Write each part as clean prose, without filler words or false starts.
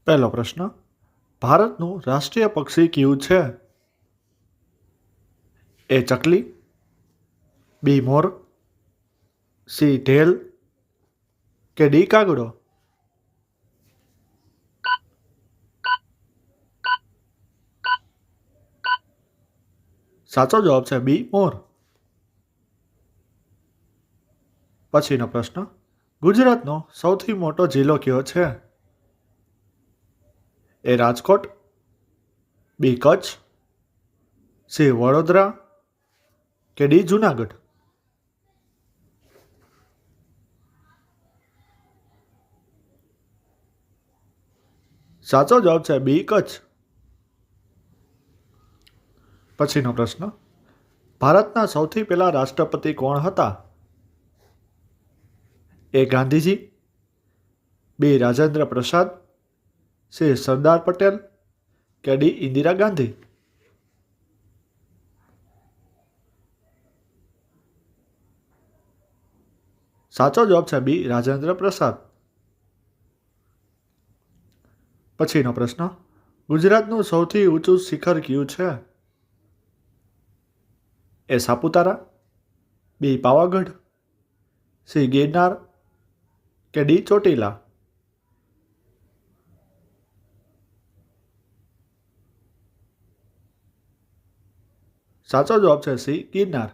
પહેલો પ્રશ્ન, ભારતનું રાષ્ટ્રીય પક્ષી કયું છે? એ ચકલી, બી મોર, સી ઢેલ કે ડી કાગડો? સાચો જવાબ છે બી મોર. પછીનો પ્રશ્ન, ગુજરાતનો સૌથી મોટો જિલ્લો કયો છે? એ રાજકોટ, બી કચ્છ, સી વડોદરા કે ડી જુનાગઢ? સાચો જવાબ છે બી કચ્છ. પછીનો પ્રશ્ન, ભારતના સૌથી પહેલા રાષ્ટ્રપતિ કોણ હતા? એ ગાંધીજી, બી રાજેન્દ્ર પ્રસાદ, સી સરદાર પટેલ કે ડી ઇન્દિરા ગાંધી? સાચો જવાબ છે બી રાજેન્દ્ર પ્રસાદ. પછીનો પ્રશ્ન, ગુજરાતનું સૌથી ઊંચું શિખર કયું છે? એ સાપુતારા, બી પાવાગઢ, સી ગિરનાર કે ડી ચોટીલા? સાચો જવાબ છે સી ગિરનાર.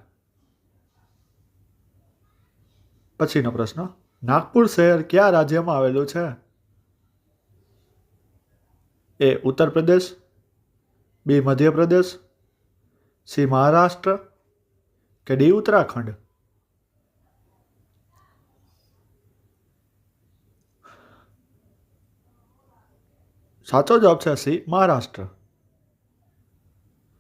પછીનો પ્રશ્ન, નાગપુર શહેર કયા રાજ્યમાં આવેલું છે? એ ઉત્તર પ્રદેશ, બી મધ્યપ્રદેશ, સી મહારાષ્ટ્ર કે ડી ઉત્તરાખંડ? સાચો જવાબ છે સી મહારાષ્ટ્ર.